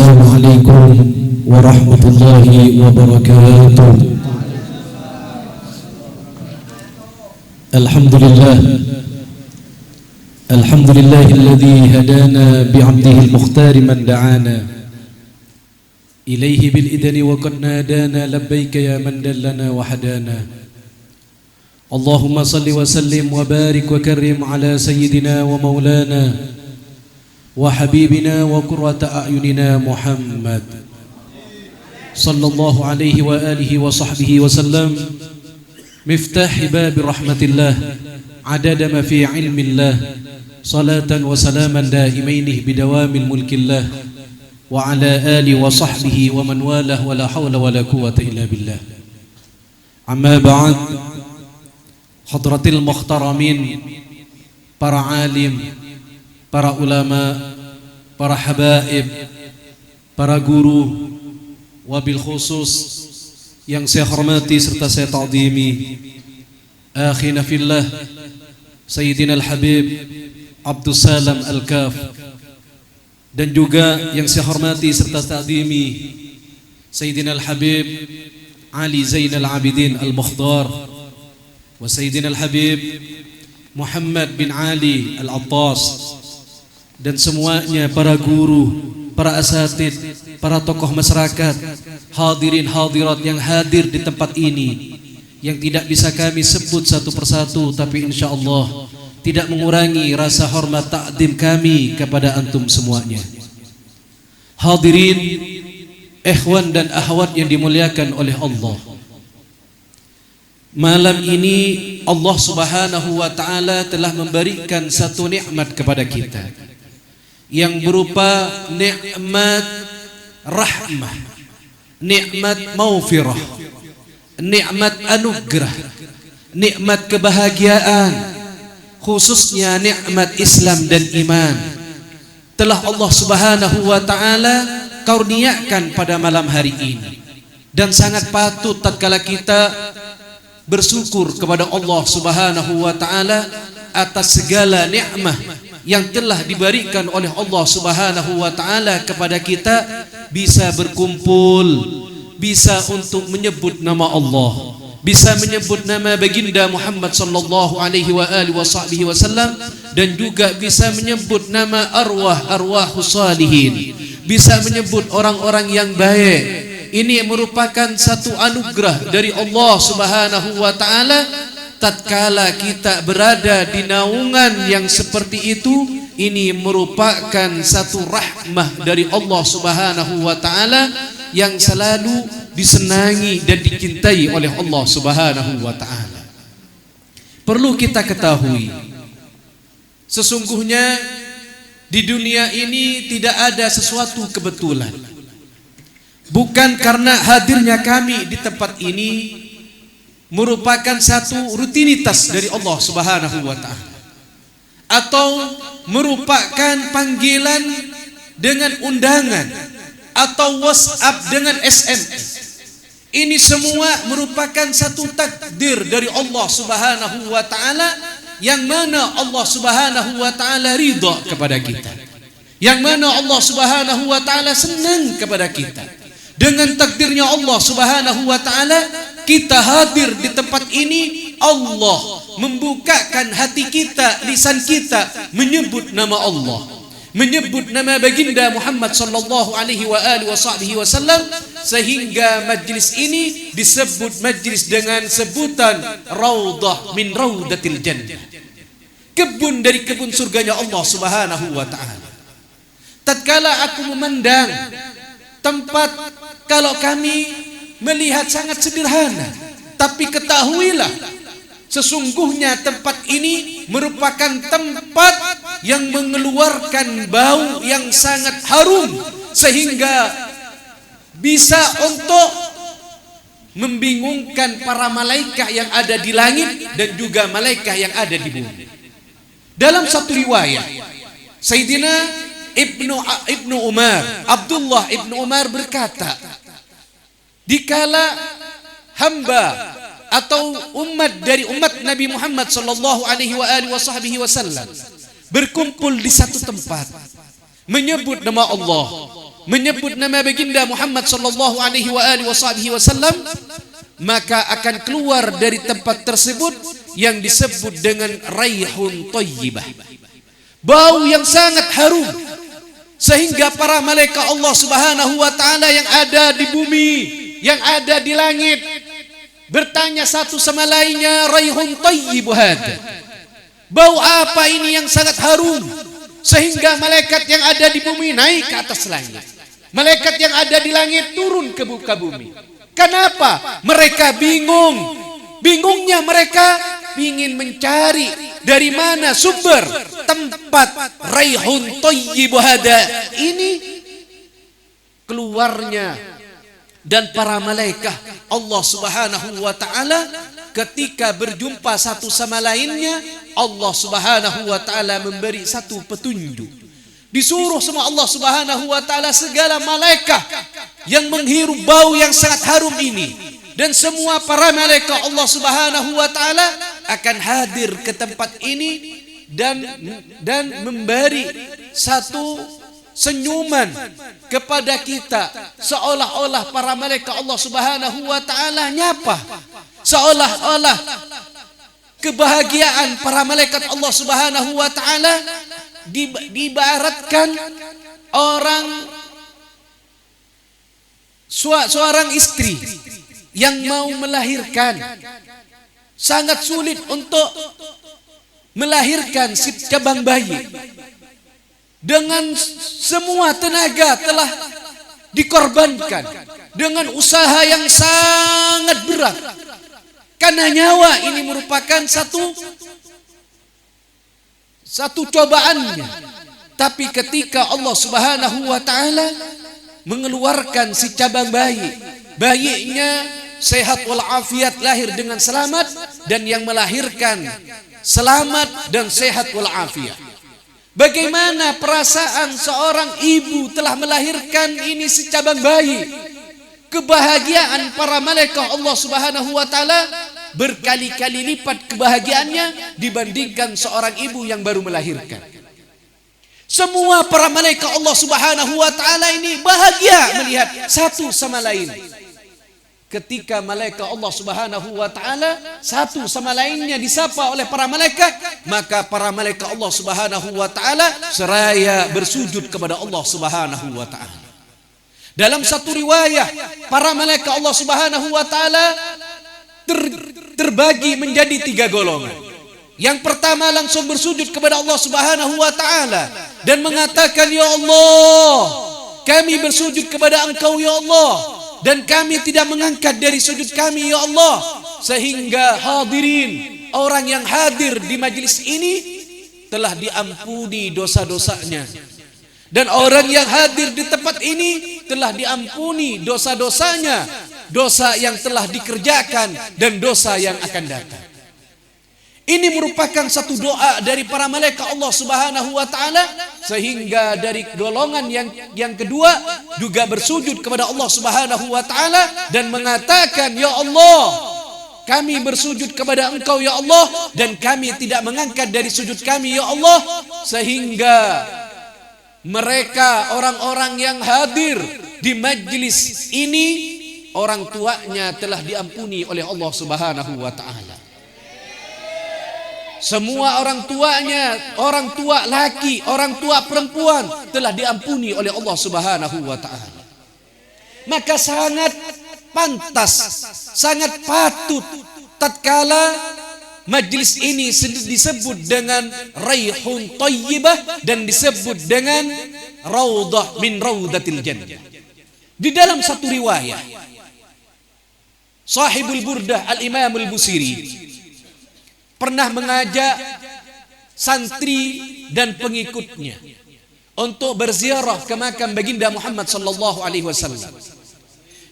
السلام عليكم ورحمة الله وبركاته. الحمد لله الذي هدانا بعبده المختار من دعانا إليه بالإذن وقد نادانا لبيك يا من دلنا وحدانا. اللهم صل وسلم وبارك وكرم على سيدنا ومولانا وحبيبنا وقرة أعيننا محمد صلى الله عليه وآله وصحبه وسلم، مفتاح باب رحمة الله عدد ما في علم الله، صلاة وسلاما دائمين بدوام الملك الله وعلى آله وصحبه ومن والاه ولا حول ولا قوة إلا بالله. أما بعد، hadratil muhtaramin, para alim, para ulama, para habaib, para guru, wabil khusus yang saya hormati serta saya ta'zimi, akhina fillah Sayyidina al-Habib Abdus Salam Al-Kaf, dan juga yang saya hormati serta ta'zimi Sayyidina al-Habib Ali Zainal Abidin Al-Mukhtar wa Sayyidina al-Habib Muhammad bin Ali Al-Attas, dan semuanya para guru, para asatid, para tokoh masyarakat, hadirin hadirat yang hadir di tempat ini, yang tidak bisa kami sebut satu persatu, tapi insyaallah tidak mengurangi rasa hormat takdim kami kepada antum semuanya. Hadirin, ikhwan dan akhwat yang dimuliakan oleh Allah, malam ini Allah Subhanahu wa ta'ala telah memberikan satu nikmat kepada kita yang berupa nikmat rahmah, nikmat maufirah, nikmat anugerah, nikmat kebahagiaan, khususnya nikmat Islam dan iman telah Allah Subhanahu wa ta'ala kurniakan pada malam hari ini. Dan sangat patut tatkala kita bersyukur kepada Allah Subhanahu wa ta'ala atas segala nikmat yang telah diberikan oleh Allah Subhanahu wa ta'ala kepada kita, bisa berkumpul, bisa untuk menyebut nama Allah, bisa menyebut nama baginda Muhammad sallallahu alaihi wa alihi wasallam, dan juga bisa menyebut nama arwah-arwahus salihin, bisa menyebut orang-orang yang baik. Ini merupakan satu anugerah dari Allah Subhanahu wa ta'ala. Tatkala kita berada di naungan yang seperti itu, ini merupakan satu rahmah dari Allah Subhanahu wa ta'ala yang selalu disenangi dan dicintai oleh Allah Subhanahu wa ta'ala. Perlu kita ketahui, sesungguhnya di dunia ini tidak ada sesuatu kebetulan. Bukan karena hadirnya kami di tempat ini merupakan satu rutinitas dari Allah Subhanahu wa ta'ala, atau merupakan panggilan dengan undangan atau WhatsApp dengan SMS. Ini semua merupakan satu takdir dari Allah Subhanahu wa ta'ala, yang mana Allah Subhanahu wa ta'ala ridha kepada kita, yang mana Allah Subhanahu wa ta'ala senang kepada kita. Dengan takdirnya Allah Subhanahu wa ta'ala kita hadir di tempat ini. Allah membukakan hati kita, lisan kita menyebut nama Allah, menyebut nama baginda Muhammad sallallahu alaihi wa alihi wasallam, sehingga majlis ini disebut majlis dengan sebutan raudhah min raudatil jannah, kebun dari kebun surganya Allah Subhanahu wa ta'ala. Tatkala aku memandang tempat, kalau kami melihat sangat sederhana, tapi ketahuilah sesungguhnya tempat ini merupakan tempat yang mengeluarkan bau yang sangat harum, sehingga bisa untuk membingungkan para malaikat yang ada di langit dan juga malaikat yang ada di bumi. Dalam satu riwayat, Sayyidina Ibnu Umar, Abdullah Ibnu Umar berkata, dikala hamba atau umat dari umat Nabi Muhammad sallallahu alaihi wasallam berkumpul di satu tempat, menyebut nama Allah, menyebut nama baginda Muhammad sallallahu alaihi wasallam, maka akan keluar dari tempat tersebut yang disebut dengan raihun thayyibah, bau yang sangat harum, sehingga para malaikat Allah Subhanahu wa taala yang ada di bumi, yang ada di langit, bertanya satu sama lainnya, raihun thayyib hada, bau apa ini yang sangat harum, sehingga malaikat yang ada di bumi naik ke atas langit, malaikat yang ada di langit turun ke muka bumi. Kenapa? Mereka bingung. Bingungnya mereka ingin mencari dari mana sumber tempat raihun thayyib hada ini keluarnya. Dan para malaikat Allah Subhanahu wa taala ketika berjumpa satu sama lainnya, Allah Subhanahu wa taala memberi satu petunjuk. Disuruh sama Allah Subhanahu wa taala segala malaikat yang menghirup bau yang sangat harum ini, dan semua para malaikat Allah Subhanahu wa taala akan hadir ke tempat ini dan memberi satu senyuman kepada kita, seolah-olah para malaikat Allah Subhanahu wa taala nyapa, seolah-olah kebahagiaan para malaikat Allah Subhanahu wa taala diibaratkan seorang istri yang mau melahirkan, sangat sulit untuk melahirkan si cabang bayi, dengan semua tenaga telah dikorbankan, dengan usaha yang sangat berat, karena nyawa ini merupakan satu cobaannya. Tapi ketika Allah Subhanahu wa taala mengeluarkan si cabang bayi, bayinya sehat walafiat, lahir dengan selamat, dan yang melahirkan selamat dan sehat walafiat. Bagaimana perasaan seorang ibu telah melahirkan ini si cabang bayi? Kebahagiaan para malaikat Allah Subhanahu wa taala berkali-kali lipat kebahagiaannya dibandingkan seorang ibu yang baru melahirkan. Semua para malaikat Allah Subhanahu wa taala ini bahagia melihat satu sama lain. Ketika malaikat Allah Subhanahu wa taala satu sama lainnya disapa oleh para malaikat, maka para malaikat Allah Subhanahu wa taala seraya bersujud kepada Allah Subhanahu wa taala. Dalam satu riwayat, para malaikat Allah Subhanahu wa taala terbagi menjadi 3 golongan. Yang pertama langsung bersujud kepada Allah Subhanahu wa taala dan mengatakan, ya Allah, kami bersujud kepada Engkau ya Allah, dan kami tidak mengangkat dari sujud kami ya Allah, sehingga hadirin, orang yang hadir di majelis ini telah diampuni dosa-dosanya, dan orang yang hadir di tempat ini telah diampuni dosa-dosanya, dosa yang telah dikerjakan dan dosa yang akan datang. Ini merupakan satu doa dari para malaikat Allah Subhanahu wa taala, sehingga dari golongan yang kedua juga bersujud kepada Allah Subhanahu wa taala dan mengatakan, ya Allah, kami bersujud kepada Engkau ya Allah, dan kami tidak mengangkat dari sujud kami ya Allah, sehingga mereka orang-orang yang hadir di majlis ini, orang tuanya telah diampuni oleh Allah Subhanahu wa taala. Semua orang tuanya, orang tua laki, orang tua perempuan telah diampuni oleh Allah Subhanahu wa taala. Maka sangat pantas, sangat patut tatkala majlis ini disebut dengan raihun thayyibah dan disebut dengan raudhah min raudhatil jannah. Di dalam satu riwayat, Sahibul Burdah Al-Imam Al-Busiri pernah mengajak santri dan pengikutnya untuk berziarah ke makam baginda Muhammad sallallahu alaihi wasallam.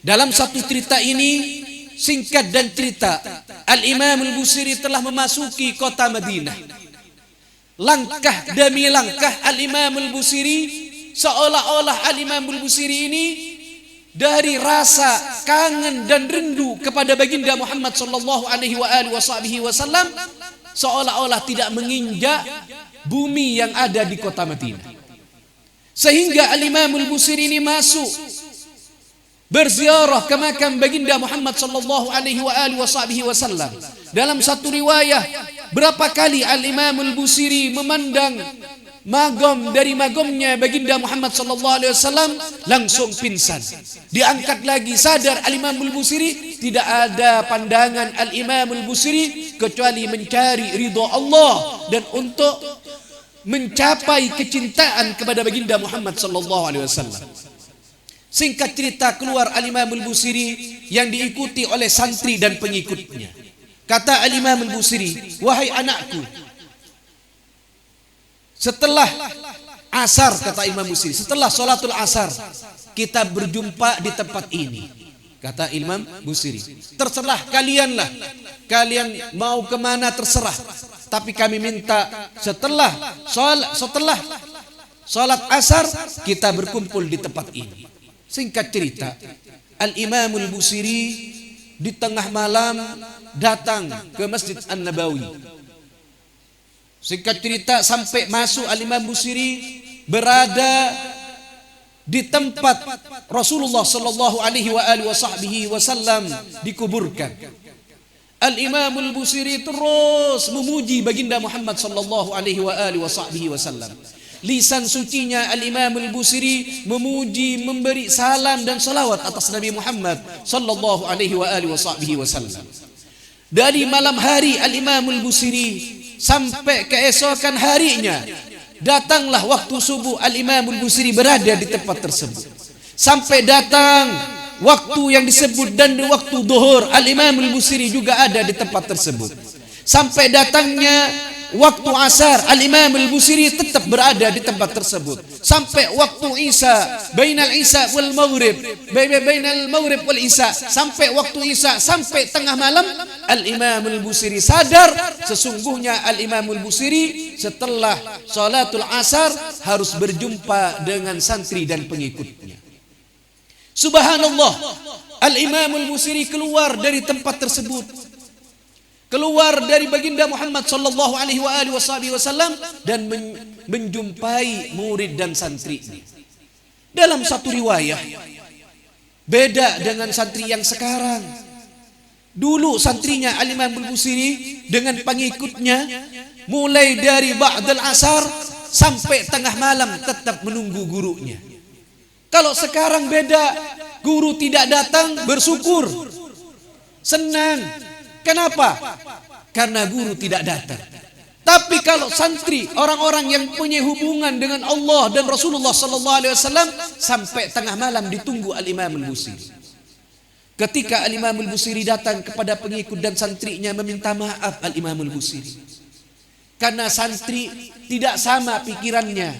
Dalam satu cerita ini, singkat dan cerita, Al-Imam Al-Busiri telah memasuki kota Madinah. Langkah demi langkah Al-Imam Al-Busiri, seolah-olah Al-Imam Al-Busiri ini dari rasa kangen dan rindu kepada baginda Muhammad sallallahu alaihi wasallam, seolah-olah tidak menginjak bumi yang ada di kota Madinah. Sehingga Al-Imam Al-Busiri ini masuk berziarah ke makam baginda Muhammad sallallahu alaihi wasallam. Dalam satu riwayah, berapa kali Al-Imam Al-Busiri memandang magam dari magamnya baginda Muhammad sallallahu alaihi wasallam, langsung pingsan. Diangkat lagi, sadar Al-Imam Al-Busiri, tidak ada pandangan Al-Imam Al-Busiri kecuali mencari ridha Allah dan untuk mencapai kecintaan kepada baginda Muhammad sallallahu alaihi wasallam. Singkat cerita, keluar Al-Imam Al-Busiri yang diikuti oleh santri dan pengikutnya. Kata Al-Imam Al-Busiri, "Wahai anakku, setelah asar," kata Imam Busiri, "setelah sholatul asar kita berjumpa di tempat ini." Kata Imam Busiri, "Terserah kalianlah, kalian mau kemana terserah, tapi kami minta setelah sholat asar kita berkumpul di tempat ini." Singkat cerita, Al-Imam Al-Busiri di tengah malam datang ke Masjid An-Nabawi. Singkat cerita, sampai masuk Al-Imam Busiri berada di tempat Rasulullah sallallahu alaihi wasallam dikuburkan. Al-Imam Al-Busiri terus memuji baginda Muhammad sallallahu alaihi wasallam. Lisan sucinya Al-Imam Al-Busiri memuji, memberi salam dan salawat atas Nabi Muhammad sallallahu alaihi wasallam. Dari malam hari Al-Imam Al-Busiri sampai keesokan harinya, datanglah waktu subuh, Al-Imam Al-Busiri berada di tempat tersebut. Sampai datang waktu yang disebut dan waktu zuhur, Al-Imam Al-Busiri juga ada di tempat tersebut. Sampai datangnya waktu asar, Al-Imam Al-Busiri tetap berada di tempat tersebut. Sampai waktu isya, bainal isya wal maghrib, bainal maghrib wal isya, sampai waktu isya, sampai tengah malam, Al-Imam Al-Busiri sadar sesungguhnya Al-Imam Al-Busiri setelah sholatul asar harus berjumpa dengan santri dan pengikutnya. Subhanallah, Al-Imam Al-Busiri keluar dari tempat tersebut, keluar dari baginda Muhammad sallallahu alaihi wasallam dan menjumpai murid dan santrinya. Dalam satu riwayah, beda dengan santri yang sekarang. Dulu santrinya Al-Imam Al-Busiri dengan pengikutnya mulai dari ba'dal asar sampai tengah malam tetap menunggu gurunya. Kalau sekarang beda, guru tidak datang bersyukur, senang. Kenapa? Karena guru tidak datang. Tapi kalau santri, orang-orang yang punya hubungan dengan Allah dan Rasulullah sallallahu alaihi wasallam, sampai tengah malam ditunggu Al-Imam Al-Busiri. Ketika Al-Imam Al-Busiri datang kepada pengikut dan santrinya meminta maaf Al-Imam Al-Busiri, karena santri tidak sama pikirannya.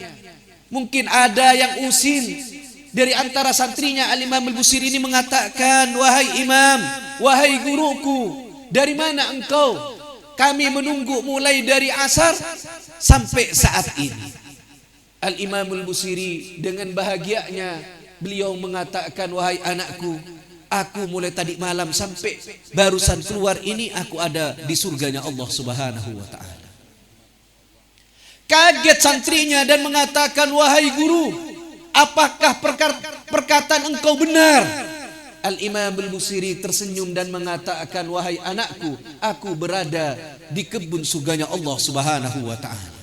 Mungkin ada yang usil dari antara santrinya. Al-Imam Al-Busiri ini mengatakan, "Wahai imam, wahai guruku, dari mana engkau? Kami menunggu mulai dari asar sampai saat ini." Al-Imam Al-Busiri dengan bahagianya beliau mengatakan, "Wahai anakku, aku mulai tadi malam sampai barusan keluar ini, aku ada di surganya Allah Subhanahu wa ta'ala." Kaget santrinya dan mengatakan, "Wahai guru, apakah perkataan engkau benar?" Al-Imam Al-Busiri tersenyum dan mengatakan, "Wahai anakku, aku berada di kebun surganya Allah Subhanahu wa ta'ala."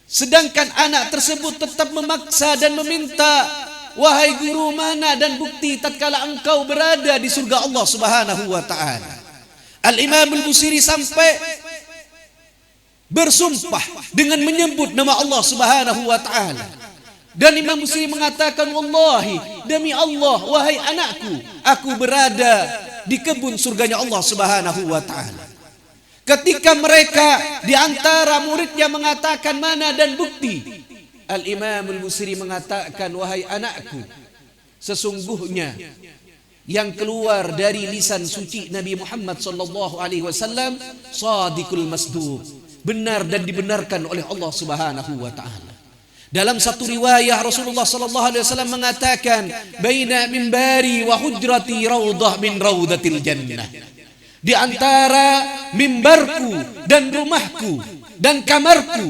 Sedangkan anak tersebut tetap memaksa dan meminta, "Wahai guru, mana dan bukti tatkala engkau berada di surga Allah Subhanahu wa ta'ala?" Al-Imam Al-Busiri sampai bersumpah dengan menyebut nama Allah Subhanahu wa ta'ala. Dan Imam Busiri mengatakan, "Wallahi, demi Allah, wahai anakku, aku berada di kebun surganya Allah Subhanahu wa ta'ala." Ketika mereka di antara muridnya mengatakan, "Mana dan bukti?" Al-Imam Al-Busiri mengatakan, "Wahai anakku, sesungguhnya yang keluar dari lisan suci Nabi Muhammad sallallahu alaihi wasallam shadiqul masduq, benar dan dibenarkan oleh Allah Subhanahu wa ta'ala." Dalam satu riwayah Rasulullah sallallahu alaihi wasallam mengatakan, "Baina mimbari wa hujrati raudah min raudatil jannah." Di antara mimbarku dan rumahku dan kamarku,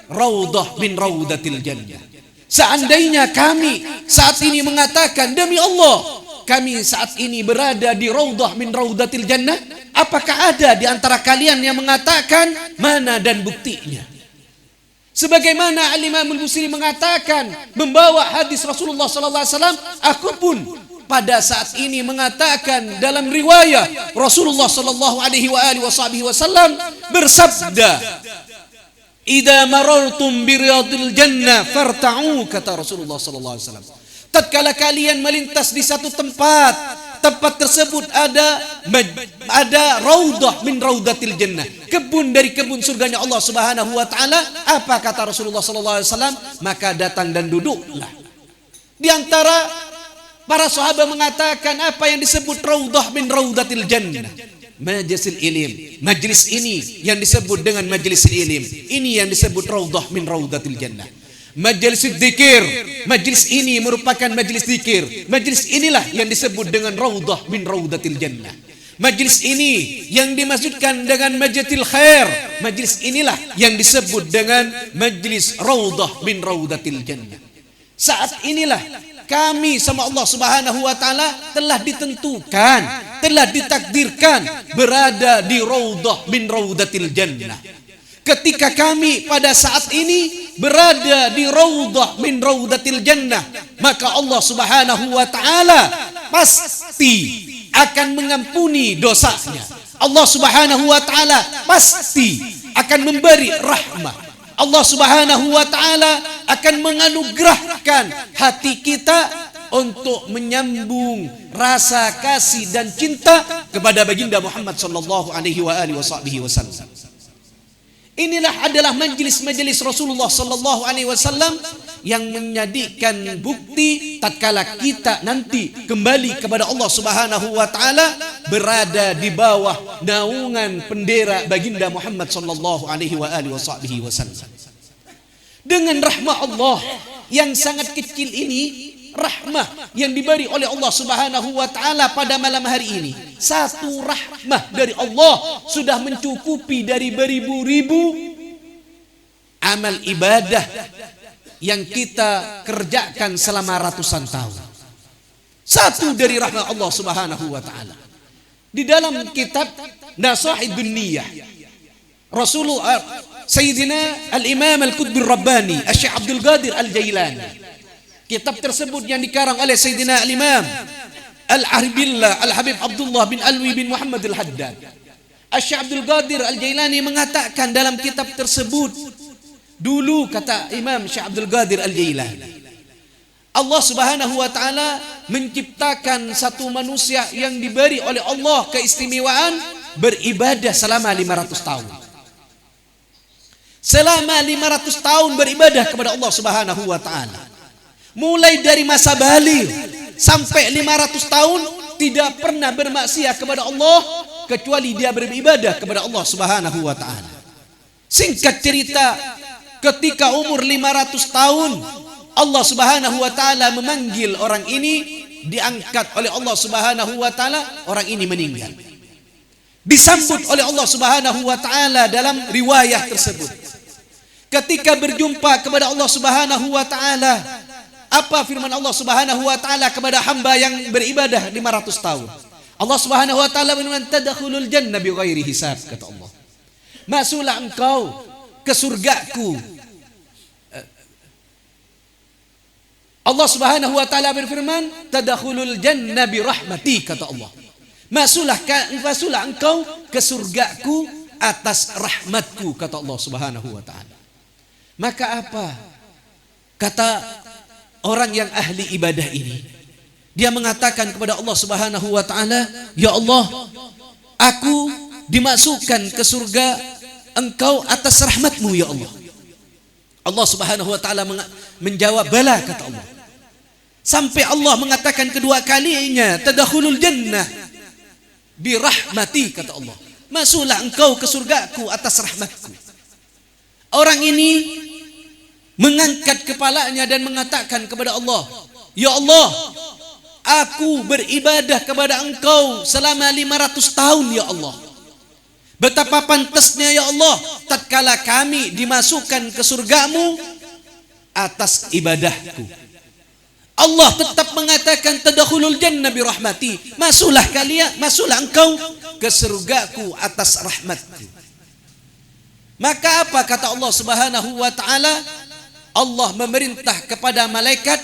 raudah min raudatil jannah, Seandainya kami saat ini mengatakan, demi Allah, kami saat ini berada di raudhah min raudhatil jannah, apakah ada di antara kalian yang mengatakan mana dan buktinya? Sebagaimana Al-Imam Al-Busiri mengatakan, membawa hadis Rasulullah sallallahu alaihi wasallam, aku pun pada saat ini mengatakan dalam riwayat Rasulullah sallallahu alaihi wasallam bersabda, "Idza marartum bi riyadil jannah farta'u," kata Rasulullah sallallahu alaihi wasallam. Tatkala kalian melintas di satu tempat tersebut ada raudhah min raudhatil jannah, kebun dari kebun surganya Allah Subhanahu wa taala. Apa kata Rasulullah sallallahu alaihi wasallam? Maka datang dan duduklah. Di antara para sahabat mengatakan, apa yang disebut raudhah min raudhatil jannah? Majlisul ilim. Majlis ini yang disebut dengan majlis ilim. Ini yang disebut raudhah min raudhatil jannah. Majlis dzikir, majlis ini merupakan majlis dzikir. Majlis inilah yang disebut dengan raudhah min raudhatil jannah. Majlis ini yang dimaksudkan dengan majlisil khair. Majlis inilah yang disebut dengan majlis raudhah min raudhatil jannah. Saat inilah kami sama Allah Subhanahu wa taala telah ditentukan, telah ditakdirkan berada di raudhah min raudhatil jannah. Ketika kami pada saat ini berada di raudhah min raudhatil jannah, maka Allah Subhanahu wa taala pasti akan mengampuni dosanya. Allah Subhanahu wa taala pasti akan memberi rahmat. Allah Subhanahu wa taala akan menganugerahkan hati kita untuk menyambung rasa kasih dan cinta kepada baginda Muhammad sallallahu alaihi wasallam. Inilah adalah majelis-majelis Rasulullah sallallahu alaihi wasallam yang menjadikan bukti tatkala kita nanti kembali kepada Allah Subhanahu wa taala berada di bawah naungan bendera baginda Muhammad sallallahu alaihi wasallam. Dengan rahmat Allah yang sangat kecil ini, rahmah yang diberi oleh Allah Subhanahu wa taala pada malam hari ini, satu rahmah dari Allah sudah mencukupi dari beribu-ribu amal ibadah yang kita kerjakan selama ratusan tahun. Satu dari rahmat Allah Subhanahu wa taala. Di dalam kitab Nasahid Dunniyah, Rasulullah Sayyidina Al-Imam Al-Qutb Rabbani Asy-Syaikh Abdul Qadir Al-Jailani, kitab tersebut yang dikarang oleh Sayyidina Al-Imam Al-Ahribillah Al-Habib Abdullah bin Alwi bin Muhammad Al-Haddad, Asy-Syaikh Abdul Qadir Al-Jailani mengatakan dalam kitab tersebut, dulu kata Imam Syekh Abdul Qadir Al-Jailani, Allah Subhanahu wa taala menciptakan satu manusia yang diberi oleh Allah keistimewaan beribadah selama 500 tahun. Selama 500 tahun beribadah kepada Allah Subhanahu wa taala. Mulai dari masa baligh sampai 500 tahun tidak pernah bermaksiat kepada Allah kecuali dia beribadah kepada Allah Subhanahu wa taala. Singkat cerita, ketika umur 500 tahun Allah Subhanahu wa taala memanggil orang ini, diangkat oleh Allah Subhanahu wa taala, orang ini meninggal. Disambut oleh Allah Subhanahu wa taala dalam riwayah tersebut. Ketika berjumpa kepada Allah Subhanahu wa taala, apa firman Allah Subhanahu wa taala kepada hamba yang beribadah 500 tahun? Allah Subhanahu wa taala berfirman, "Tadkhulul jannah bighairi hisab," kata Allah. Masuklah engkau ke surgaku. Allah Subhanahu wa taala berfirman, "Tadkhulul jannah bi rahmati," kata Allah. Masuklah engkau ke surgaku atas rahmatku, kata Allah Subhanahu wa taala. Maka apa kata orang yang ahli ibadah ini? Dia mengatakan kepada Allah Subhanahu wa taala, "Ya Allah, aku dimasukkan ke surga engkau atas rahmatmu ya Allah." Allah Subhanahu wa taala menjawab, "Bala," kata Allah. Sampai Allah mengatakan kedua kalinya, "Tadkhulul jannah bi rahmati," kata Allah. Masuklah engkau ke surgaku atas rahmatku. Orang ini mengangkat kepalanya dan mengatakan kepada Allah, "Ya Allah, aku beribadah kepada engkau selama 500 tahun ya Allah. Betapa pantasnya ya Allah tatkala kami dimasukkan ke surgamu, atas ibadahku. Allah tetap mengatakan tadkhulul jannah bi rahmati. Masuklah kalian, masuklah engkau ke surgaku atas rahmatku. Maka apa kata Allah Subhanahu wa taala? Allah memerintah kepada malaikat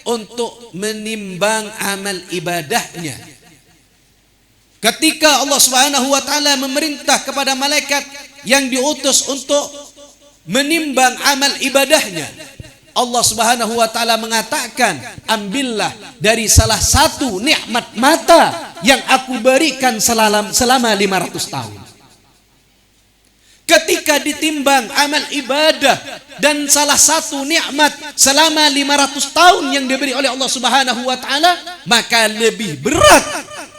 untuk menimbang amal ibadahnya. Ketika Allah Subhanahu wa taala memerintah kepada malaikat yang diutus untuk menimbang amal ibadahnya, Allah Subhanahu wa taala mengatakan, ambillah dari salah satu nikmat mata yang aku berikan selama 500 tahun. Ketika ditimbang amal ibadah dan salah satu nikmat selama 500 tahun yang diberi oleh Allah Subhanahu wa taala, maka lebih berat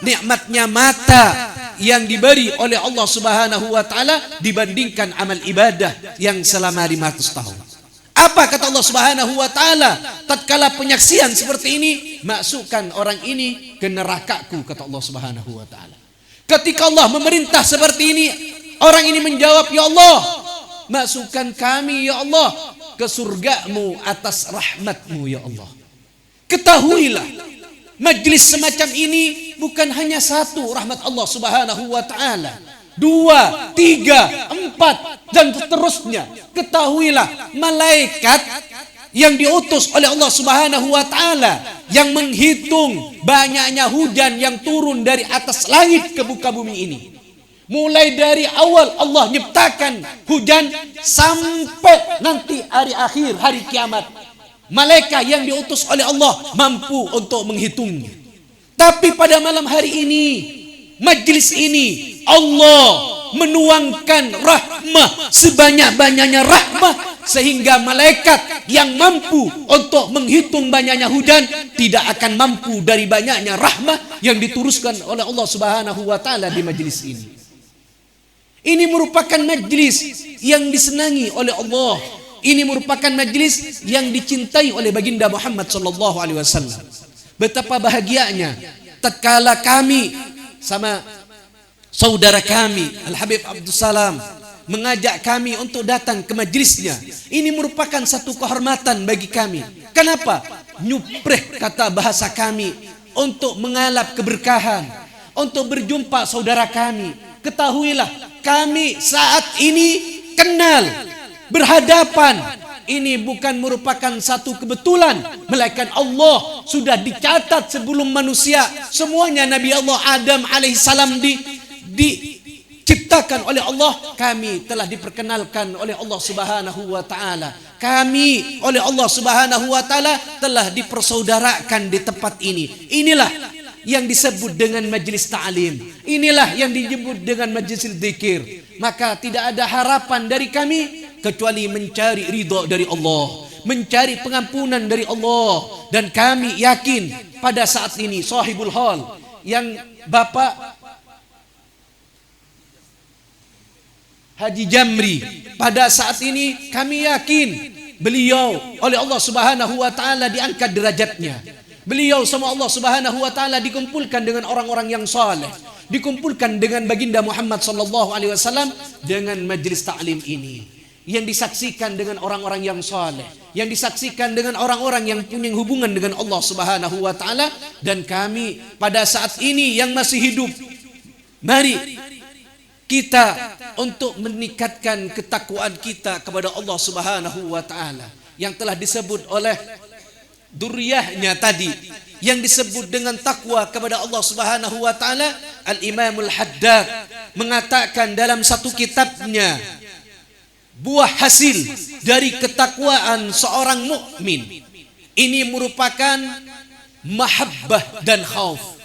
nikmatnya mata yang diberi oleh Allah Subhanahu wa taala dibandingkan amal ibadah yang selama 500 tahun. Apa kata Allah Subhanahu wa taala? Tatkala penyaksian seperti ini, masukkan orang ini ke nerakaku, kata Allah Subhanahu wa taala. Ketika Allah memerintah seperti ini, orang ini menjawab, ya Allah, masukkan kami ya Allah ke surgamu atas rahmatmu ya Allah. Ketahuilah, majlis semacam ini bukan hanya satu rahmat Allah Subhanahu wa taala, 2, 3, 4 dan seterusnya. Ketahuilah, malaikat yang diutus oleh Allah Subhanahu wa taala yang menghitung banyaknya hujan yang turun dari atas langit ke muka bumi ini. Mulai dari awal Allah nyiptakan hujan sampai nanti hari akhir, hari kiamat, malaikat yang diutus oleh Allah mampu untuk menghitungnya. Tapi pada malam hari ini, majlis ini, Allah menuangkan rahmah sebanyak-banyaknya rahmah, sehingga malaikat yang mampu untuk menghitung banyaknya hujan tidak akan mampu dari banyaknya rahmah yang diturunkan oleh Allah Subhanahu wa taala di majlis ini. Ini merupakan majlis yang disenangi oleh Allah. Ini merupakan majlis yang dicintai oleh baginda Muhammad sallallahu alaihi wasallam. Betapa bahagianya tatkala kami sama saudara kami Al Habib Abdul Salam mengajak kami untuk datang ke majlisnya. Ini merupakan satu kehormatan bagi kami. Kenapa? Nyupreh kata bahasa kami, untuk mengalap keberkahan, untuk berjumpa saudara kami. Ketahuilah, kami saat ini kenal, berhadapan. Ini bukan merupakan satu kebetulan, melainkan Allah sudah dicatat sebelum manusia semuanya Nabi Allah Adam alaihissalam diciptakan oleh Allah. Kami telah diperkenalkan oleh Allah Subhanahu wa taala. Kami oleh Allah Subhanahu wa taala telah dipersaudarakan di tempat ini. Inilah yang disebut dengan majlis ta'lim. Inilah yang disebut dengan majlis dzikir. Maka tidak ada harapan dari kami kecuali mencari ridha dari Allah, mencari pengampunan dari Allah. Dan kami yakin pada saat ini sahibul hal yang Bapak Haji Jamri, pada saat ini kami yakin beliau oleh Allah Subhanahu wa taala diangkat derajatnya. Beliau sama Allah Subhanahu wa taala dikumpulkan dengan orang-orang yang saleh, dikumpulkan dengan baginda Muhammad sallallahu alaihi wasallam dengan majlis taklim ini, yang disaksikan dengan orang-orang yang saleh, yang disaksikan dengan orang-orang yang punya hubungan dengan Allah Subhanahu wa taala. Dan kami pada saat ini yang masih hidup, mari kita untuk meningkatkan ketakwaan kita kepada Allah Subhanahu wa taala yang telah disebut oleh duriyahnya tadi, yang disebut dengan takwa kepada Allah Subhanahu wa taala. Al-Imamul Haddad mengatakan dalam satu kitabnya, buah hasil dari ketakwaan seorang mukmin ini merupakan mahabbah dan khauf.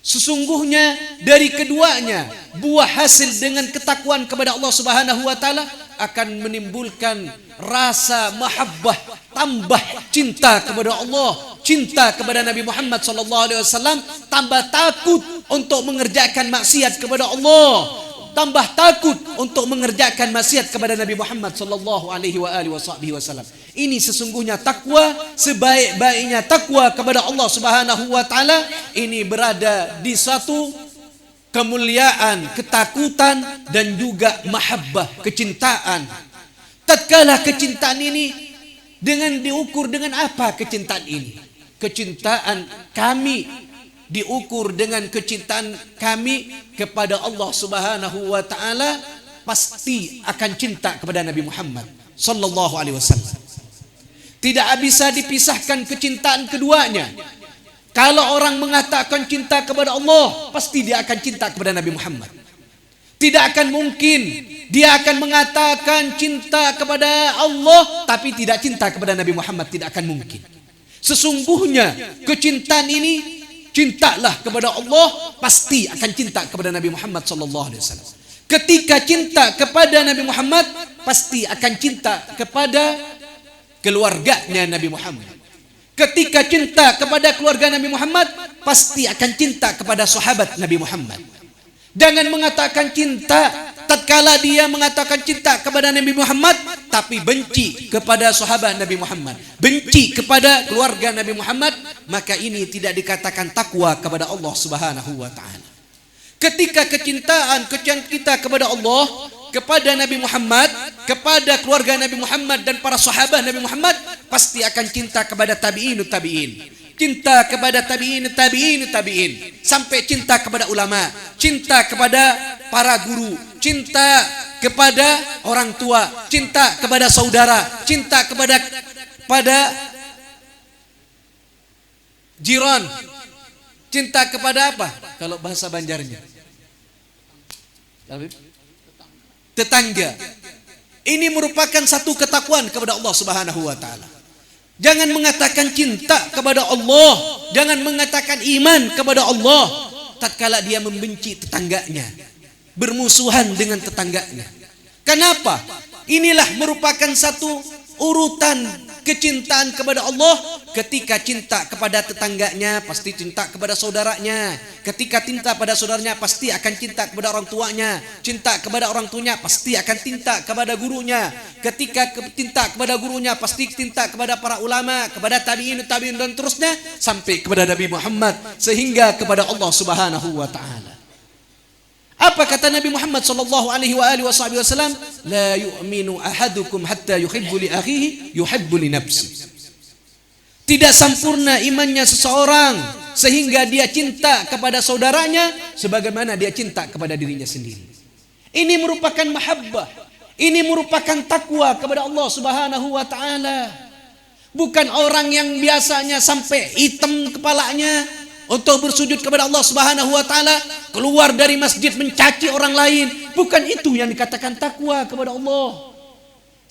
Sesungguhnya dari keduanya, buah hasil dengan ketakwaan kepada Allah Subhanahu wa taala akan menimbulkan rasa mahabbah, tambah cinta kepada Allah, cinta kepada Nabi Muhammad sallallahu alaihi wasallam, tambah takut untuk mengerjakan maksiat kepada Allah, tambah takut untuk mengerjakan maksiat kepada Nabi Muhammad sallallahu alaihi wasallam. Ini sesungguhnya takwa, sebaik-baiknya takwa kepada Allah Subhanahu wa taala ini berada di satu kemuliaan, ketakutan dan juga mahabbah, kecintaan. Tatkala kecintaan ini Dengan diukur dengan apa kecintaan ini? Kecintaan kami diukur dengan kecintaan kami kepada Allah Subhanahu wa taala, pasti akan cinta kepada Nabi Muhammad sallallahu alaihi wasallam. Tidak bisa dipisahkan kecintaan keduanya. Kalau orang mengatakan cinta kepada Allah, pasti dia akan cinta kepada Nabi Muhammad. Tidak akan mungkin dia akan mengatakan cinta kepada Allah tapi tidak cinta kepada Nabi Muhammad, tidak akan mungkin. Sesungguhnya kecintaan ini, cintalah kepada Allah, pasti akan cinta kepada Nabi Muhammad sallallahu alaihi wasallam. Ketika cinta kepada Nabi Muhammad, pasti akan cinta kepada keluarganya Nabi Muhammad. Ketika cinta kepada keluarga Nabi Muhammad, pasti akan cinta kepada sahabat Nabi Muhammad. Jangan mengatakan cinta tatkala dia mengatakan cinta kepada Nabi Muhammad tapi benci kepada sahabat Nabi Muhammad, benci kepada keluarga Nabi Muhammad, maka ini tidak dikatakan takwa kepada Allah Subhanahu wa taala. Ketika kecintaan kita kepada Allah, kepada Nabi Muhammad, kepada keluarga Nabi Muhammad dan para sahabat Nabi Muhammad, pasti akan cinta kepada tabi'inut tabi'in. Cinta kepada tabi'inut tabi'in, sampai cinta kepada ulama, cinta kepada para guru, cinta kepada orang tua, cinta kepada saudara, cinta kepada jiran, cinta kepada apa? Kalau bahasa Banjarnya, tetangga. Ini merupakan satu ketakwaan kepada Allah Subhanahu wa taala. Jangan mengatakan cinta kepada Allah, jangan mengatakan iman kepada Allah tatkala dia membenci tetangganya, bermusuhan dengan tetangganya. Kenapa? Inilah merupakan satu urutan kecintaan kepada Allah. Ketika cinta kepada tetangganya, pasti cinta kepada saudaranya. Ketika cinta pada saudaranya, pasti akan cinta kepada orang tuanya. Cinta kepada orang tuanya, pasti akan cinta kepada gurunya. Ketika cinta kepada gurunya, pasti cinta kepada para ulama, kepada tabi'in dan terusnya, sampai kepada Nabi Muhammad, sehingga kepada Allah Subhanahu wa taala. Apa kata Nabi Muhammad sallallahu alaihi wasallam? La yu'minu ahadukum hatta yuhibbu li akhihi yuhibbu li nafsi. Tidak sempurna imannya seseorang sehingga dia cinta kepada saudaranya sebagaimana dia cinta kepada dirinya sendiri. Ini merupakan mahabbah. Ini merupakan takwa kepada Allah Subhanahu wa taala. Bukan orang yang biasanya sampai hitam kepalanya untuk bersujud kepada Allah Subhanahu wa taala, keluar dari masjid mencaci orang lain. Bukan itu yang dikatakan takwa kepada Allah.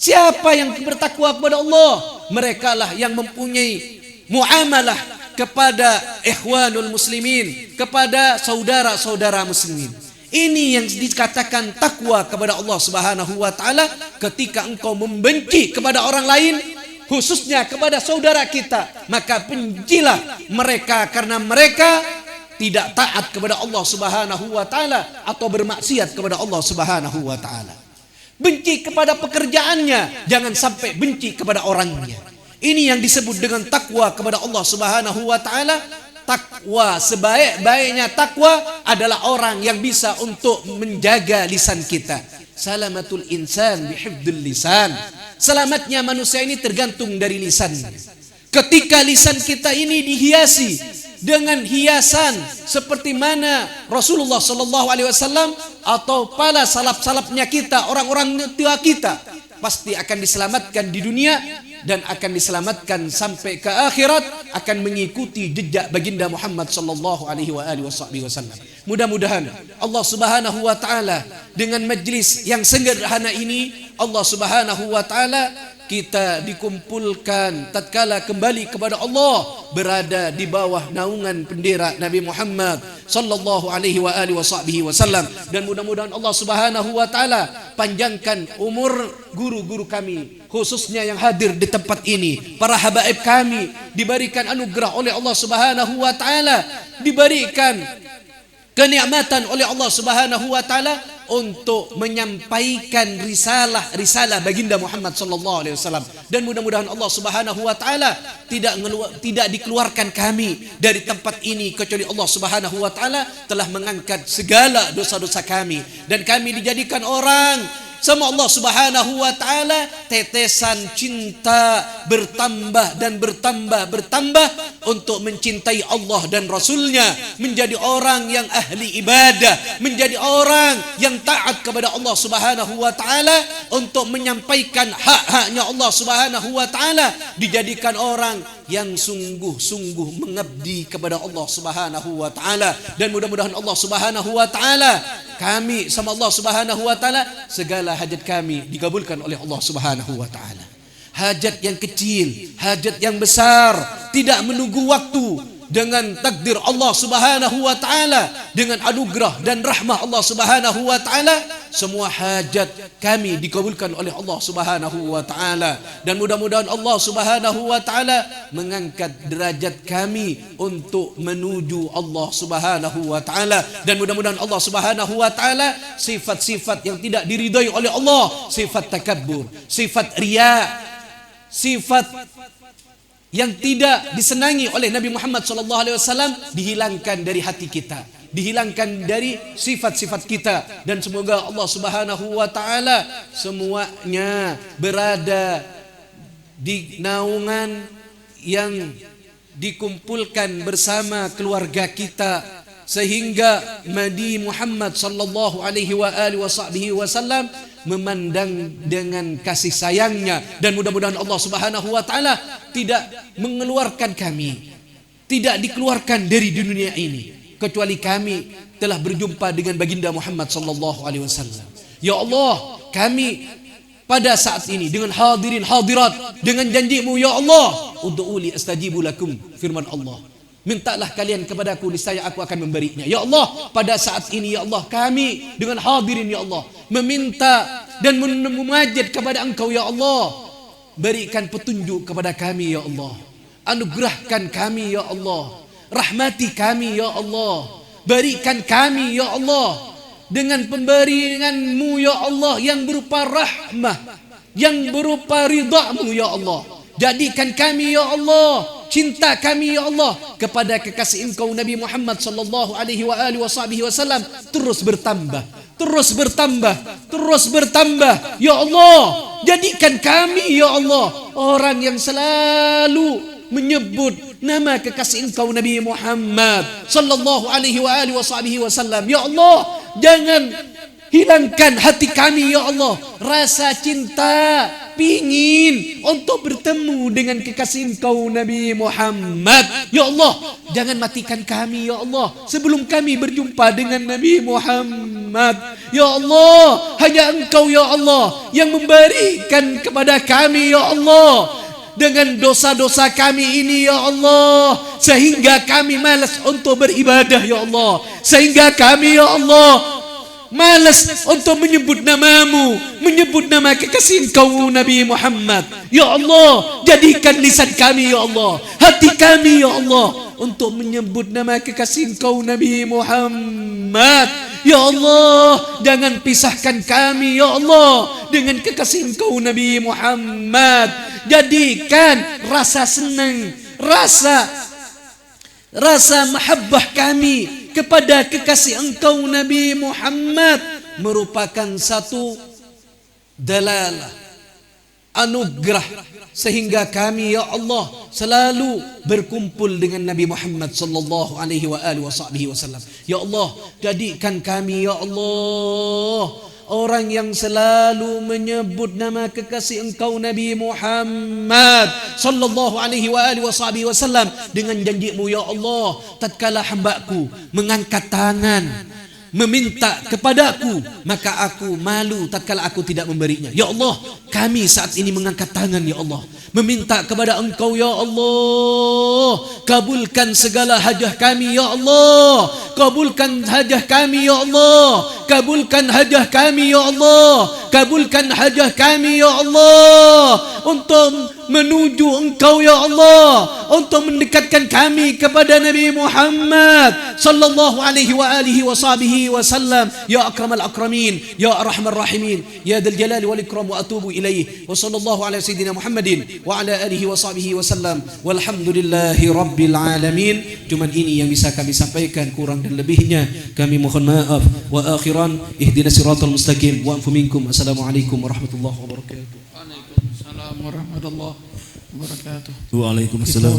Siapa yang bertakwa kepada Allah? Mereka lah yang mempunyai muamalah kepada ikhwanul muslimin, kepada saudara-saudara muslimin. Ini yang dikatakan takwa kepada Allah Subhanahu wa taala. Ketika engkau membenci kepada orang lain, khususnya kepada saudara kita, maka bencilah mereka karena mereka tidak taat kepada Allah Subhanahu wa taala atau bermaksiat kepada Allah Subhanahu wa taala. Benci kepada pekerjaannya, jangan sampai benci kepada orangnya. Ini yang disebut dengan takwa kepada Allah Subhanahu wa taala. Takwa, sebaik-baiknya takwa adalah orang yang bisa untuk menjaga lisan kita. Salamatul insan bihifdzil lisan. Selamatnya manusia ini tergantung dari lisannya. Ketika lisan kita ini dihiasi dengan hiasan seperti mana Rasulullah sallallahu alaihi wasallam atau para salaf-salafnya kita, orang-orang tua kita, pasti akan diselamatkan di dunia dan akan diselamatkan sampai ke akhirat, akan mengikuti jejak baginda Muhammad sallallahu alaihi wasallam. Mudah-mudahan Allah Subhanahu wa taala dengan majlis yang sederhana ini, Allah Subhanahu wa taala kita dikumpulkan tatkala kembali kepada Allah, berada di bawah naungan bendera Nabi Muhammad sallallahu alaihi wasallam, dan mudah-mudahan Allah Subhanahu wa taala panjangkan umur guru-guru kami, khususnya yang hadir di tempat ini, para habaib kami, diberikan anugerah oleh Allah Subhanahu wa taala, diberikan kenikmatan oleh Allah Subhanahu wa taala untuk menyampaikan risalah baginda Muhammad sallallahu alaihi wasallam. Dan mudah-mudahan Allah Subhanahu wa taala tidak dikeluarkan kami dari tempat ini kecuali Allah Subhanahu wa taala telah mengangkat segala dosa-dosa kami, dan kami dijadikan orang sama Allah Subhanahu wa taala, tetesan cinta bertambah dan bertambah untuk mencintai Allah dan Rasulnya, menjadi orang yang ahli ibadah, menjadi orang yang taat kepada Allah Subhanahu wa taala, untuk menyampaikan hak-haknya Allah Subhanahu wa taala, dijadikan orang yang sungguh-sungguh mengabdi kepada Allah Subhanahu wa taala. Dan mudah-mudahan Allah Subhanahu wa taala, kami sama Allah Subhanahu wa taala, segala hajat kami dikabulkan oleh Allah Subhanahu wa taala. Hajat yang kecil, hajat yang besar, tidak menunggu waktu. Dengan takdir Allah Subhanahu wa taala, dengan anugerah dan rahmah Allah Subhanahu wa taala, semua hajat kami dikabulkan oleh Allah Subhanahu wa taala. Dan mudah-mudahan Allah Subhanahu wa taala mengangkat derajat kami untuk menuju Allah Subhanahu wa taala. Dan mudah-mudahan Allah Subhanahu wa taala, sifat-sifat yang tidak diridhai oleh Allah, sifat takabbur, sifat riya, sifat yang tidak disenangi oleh Nabi Muhammad SAW, dihilangkan dari hati kita, dihilangkan dari sifat-sifat kita. Dan semoga Allah Subhanahu wa taala semuanya berada di naungan yang dikumpulkan bersama keluarga kita, sehingga Nabi Muhammad sallallahu alaihi wasallam memandang dengan kasih sayangnya. Dan mudah-mudahan Allah Subhanahu wa taala tidak mengeluarkan kami, tidak dikeluarkan dari dunia ini, kecuali kami telah berjumpa dengan baginda Muhammad sallallahu alaihi wasallam. Ya Allah, kami pada saat ini dengan hadirin hadirat, dengan janji-Mu ya Allah, ud'uli astajibu lakum, firman Allah, mintalah kalian kepadaku, niscaya aku akan memberinya. Ya Allah, pada saat ini ya Allah, kami dengan hadirin ya Allah meminta dan memunajat kepada Engkau ya Allah. Berikan petunjuk kepada kami ya Allah, anugerahkan kami ya Allah, rahmati kami ya Allah, berikan kami ya Allah dengan pemberian-Mu ya Allah yang berupa rahmah, yang berupa ridha-Mu ya Allah. Jadikan kami ya Allah, cinta kami ya Allah kepada kekasih Engkau Nabi Muhammad sallallahu alaihi wasallam terus bertambah, terus bertambah, terus bertambah. Ya Allah, jadikan kami ya Allah orang yang selalu menyebut nama kekasih Engkau Nabi Muhammad sallallahu alaihi wasallam. Ya Allah, jangan hilangkan hati kami ya Allah rasa cinta, pingin untuk bertemu dengan kekasih Engkau Nabi Muhammad. Ya Allah, jangan matikan kami ya Allah sebelum kami berjumpa dengan Nabi Muhammad. Ya Allah, hanya Engkau ya Allah yang memberikan kepada kami ya Allah dengan dosa-dosa kami ini ya Allah, sehingga kami malas untuk beribadah ya Allah, sehingga kami ya Allah malas untuk menyebut namamu, menyebut nama kekasih Engkau Nabi Muhammad. Ya Allah, jadikan lisan kami ya Allah, hati kami ya Allah untuk menyebut nama kekasih Engkau Nabi Muhammad. Ya Allah, jangan pisahkan kami ya Allah dengan kekasih Engkau Nabi Muhammad. Jadikan rasa senang, rasa mahabbah kami kepada kekasih Engkau Nabi Muhammad merupakan satu dalalah, anugerah, sehingga kami ya Allah selalu berkumpul dengan Nabi Muhammad sallallahu alaihi wasallam. Ya Allah, jadikan kami ya Allah orang yang selalu menyebut nama kekasih Engkau Nabi Muhammad sallallahu alaihi wasallam dengan janji-Mu ya Allah, tatkala hambaku mengangkat tangan meminta kepadaku, maka aku malu tatkala aku tidak memberinya. Ya Allah, kami saat ini mengangkat tangan ya Allah, meminta kepada Engkau ya Allah, kabulkan segala hajah kami ya Allah, kabulkan hajah kami ya Allah, kabulkan hajah kami ya Allah, kabulkan hajah kami ya Allah, untuk menuju Engkau ya Allah, untuk mendekatkan kami kepada Nabi Muhammad sallallahu alaihi wa alihi wa sahbihi wasallam. Ya akramal akramin, ya arhamar rahimin, ya dzal jalali wal ikram, wa atubu ilaih. Wa sallallahu ala sayyidina Muhammadin wa ala alihi wa sahbihi wasallam. Walhamdulillahi rabbil alamin. Cuman ini yang bisa kami sampaikan, kurang dan lebihnya kami mohon maaf. Wa akhiran ihdinas siratal mustaqim wa anfu minkum. Assalamualaikum warahmatullahi wabarakatuh. Waalaikumsalam warahmatullahi wabarakatuh. Waalaikumsalam.